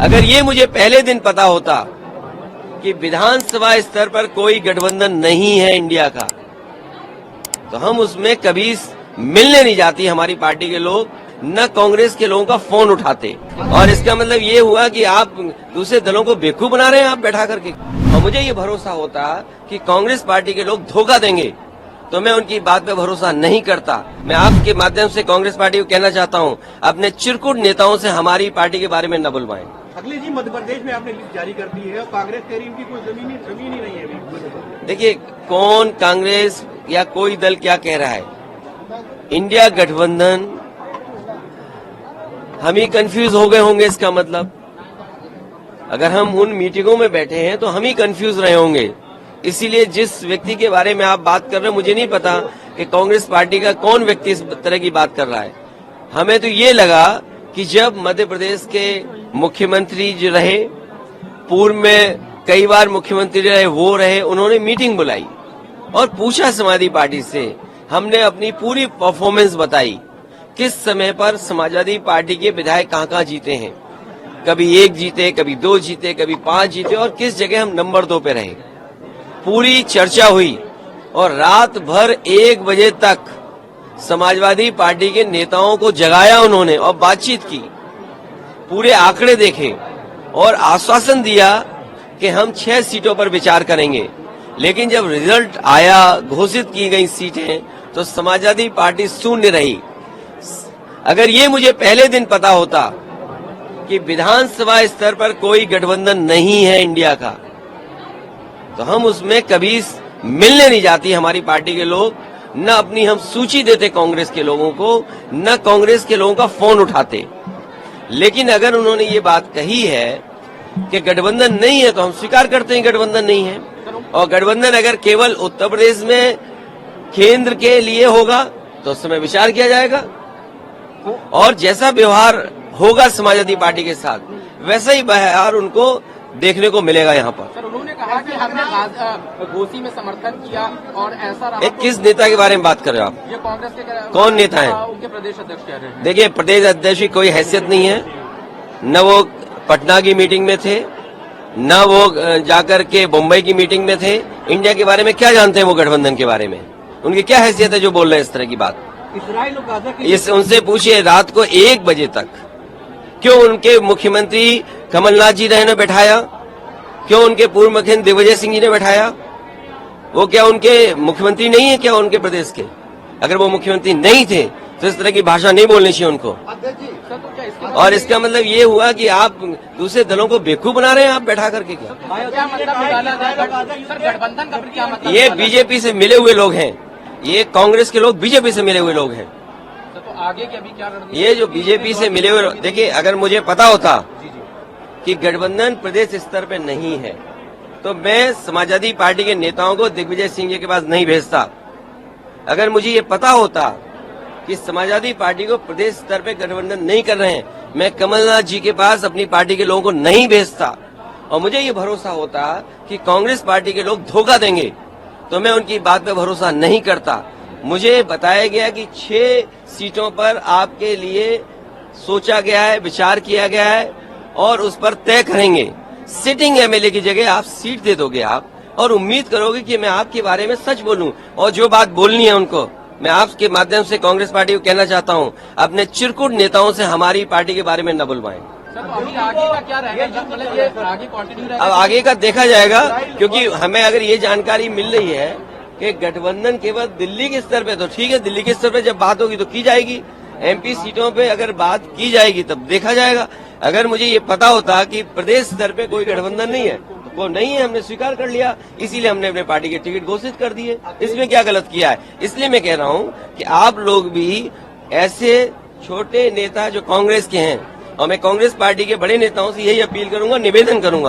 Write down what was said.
अगर ये मुझे पहले दिन पता होता कि विधानसभा स्तर पर कोई गठबंधन नहीं है इंडिया का, तो हम उसमें कभी मिलने नहीं जाती हमारी पार्टी के लोग, न कांग्रेस के लोगों का फोन उठाते। और इसका मतलब ये हुआ कि आप दूसरे दलों को बेवकूफ बना रहे हैं आप बैठा करके। और मुझे ये भरोसा होता कि कांग्रेस पार्टी के लोग धोखा देंगे, तो मैं उनकी बात पे भरोसा नहीं करता। मैं आपके माध्यम से कांग्रेस पार्टी को कहना चाहता हूं, अपने चिरकुट नेताओं से हमारी पार्टी के बारे में न बुलवाएं। अखिलेश जी, मध्य प्रदेश में आपने लिस्ट जारी कर दी है और कांग्रेस कह रही है कि कोई जमीन ही नहीं है अभी। देखिए, कौन कांग्रेस या कोई दल क्या कह रहा है, इंडिया गठबंधन, हम ही कंफ्यूज हो गए होंगे। इसका मतलब अगर हम उन मीटिंगों में बैठे हैं तो हम ही कंफ्यूज रहे होंगे। इसीलिए जिस व्यक्ति के बारे में आप बात कर रहे हैं, मुझे नहीं पता कि कांग्रेस पार्टी का कौन व्यक्ति इस तरह की बात कर रहा है। हमें तो ये लगा कि जब मध्य प्रदेश के मुख्यमंत्री जो रहे, पूर्व में कई बार मुख्यमंत्री रहे, वो रहे, उन्होंने मीटिंग बुलाई और पूछा समाजवादी पार्टी से। हमने अपनी पूरी परफॉर्मेंस बताई, किस समय पर समाजवादी पार्टी के विधायक कहां जीते हैं, कभी 1 जीते, कभी 2 जीते, कभी 5 जीते, और किस जगह हम नंबर 2 पे रहे। पूरी चर्चा हुई और रात भर 1 बजे तक समाजवादी पार्टी के नेताओं को जगाया उन्होंने और बातचीत की, पूरे आंकड़े देखे और आश्वासन दिया कि हम 6 सीटों पर विचार करेंगे। लेकिन जब रिजल्ट आया, घोषित की गई सीटें, तो समाजवादी पार्टी शून्य रही। अगर ये मुझे पहले दिन पता होता कि विधानसभा स्तर पर कोई गठबंधन नहीं है इंडिया का, तो हम उसमें कभी मिलने नहीं जाती हमारी पार्टी के लोग, न अपनी हम सूची देते कांग्रेस के लोगों को, न कांग्रेस के लोगों का फोन उठाते। लेकिन अगर उन्होंने ये बात कही है कि गठबंधन नहीं है, तो हम स्वीकार करते हैं गठबंधन नहीं है। और गठबंधन अगर केवल उत्तर प्रदेश में केंद्र के लिए होगा तो उस समय विचार किया जाएगा, और जैसा व्यवहार होगा समाजवादी पार्टी के साथ, वैसा ही व्यवहार उनको देखने को मिलेगा यहाँ पर। सर, उन्होंने कहा कि हमने घोषी में समर्थन किया और ऐसा रहा। किस नेता के बारे में बात कर रहे हो आप? ये कांग्रेस के कौन नेता है? उनके प्रदेश अध्यक्ष कह रहे हैं। देखिए, प्रदेश अध्यक्ष की कोई हैसियत नहीं है, न वो पटना की मीटिंग में थे, न वो जाकर के मुंबई की मीटिंग में थे। इंडिया के बारे में क्या जानते हैं वो, गठबंधन के बारे में उनकी क्या हैसियत है जो बोल रहे हैं इस तरह की बात? इस्राइल और गाजा की उनसे पूछिए, रात को 1 बजे तक क्यों उनके मुख्यमंत्री कमलनाथ जी ने बैठाया, क्यों उनके पूर्व मुख्यमंत्री दिग्विजय सिंह जी ने बैठाया? वो क्या उनके मुख्यमंत्री नहीं है क्या उनके प्रदेश के? अगर वो मुख्यमंत्री नहीं थे तो इस तरह की भाषा नहीं बोलनी चाहिए उनको। और इसका मतलब ये हुआ कि आप दूसरे दलों को बेवकूफ बना रहे हैं आप बैठा करके। क्या मतलब निकाला जाए? सर, गठबंधन का फिर क्या मतलब? ये बीजेपी से मिले हुए लोग हैं, ये कांग्रेस के लोग बीजेपी से मिले हुए लोग हैं। तो आगे की अभी क्या रणनीति? ये जो बीजेपी से मिले हुए, देखिए, अगर मुझे पता होता कि गठबंधन प्रदेश स्तर पे नहीं है, तो मैं समाजवादी पार्टी के नेताओं को दिग्विजय सिंह जी के पास नहीं भेजता। अगर मुझे ये पता होता कि समाजवादी पार्टी को प्रदेश स्तर पे गठबंधन नहीं कर रहे हैं, मैं कमलनाथ जी के पास अपनी पार्टी के लोगों को नहीं भेजता। और मुझे ये भरोसा होता कि कांग्रेस पार्टी के लोग धोखा देंगे, तो मैं उनकी बात पे भरोसा नहीं करता। मुझे बताया गया कि 6 सीटों पर आपके लिए सोचा गया है, विचार किया गया है और उस पर तय करेंगे। सिटिंग एमएलए की जगह आप सीट दे दोगे आप, और उम्मीद करोगे कि मैं आपके बारे में सच बोलूं, और जो बात बोलनी है उनको। मैं आपके माध्यम से कांग्रेस पार्टी को कहना चाहता हूं, अपने चिरकुट नेताओं से हमारी पार्टी के बारे में न बुलवाएं। सर, तो अभी आगे का क्या रहेगा? मतलब ये आगे कंटिन्यू रहेगा? अब आगे का देखा जाएगा, क्योंकि हमें अगर ये जानकारी मिल रही है कि गठबंधन केवल दिल्ली के स्तर पे, तो ठीक है, दिल्ली के स्तर पे जब बात होगी तो की जाएगी। एमपी सीटों पे अगर बात की जाएगी तब देखा जाएगा। अगर मुझे ये पता होता कि प्रदेश स्तर पे कोई गठबंधन नहीं है, तो वो नहीं है, हमने स्वीकार कर लिया, इसीलिए हमने अपने पार्टी के टिकट घोषित कर दिए। इसमें क्या गलत किया है? इसलिए मैं कह रहा हूँ कि आप लोग भी ऐसे छोटे नेता जो कांग्रेस के हैं, और मैं कांग्रेस पार्टी के बड़े नेताओं से यही अपील करूंगा, निवेदन करूंगा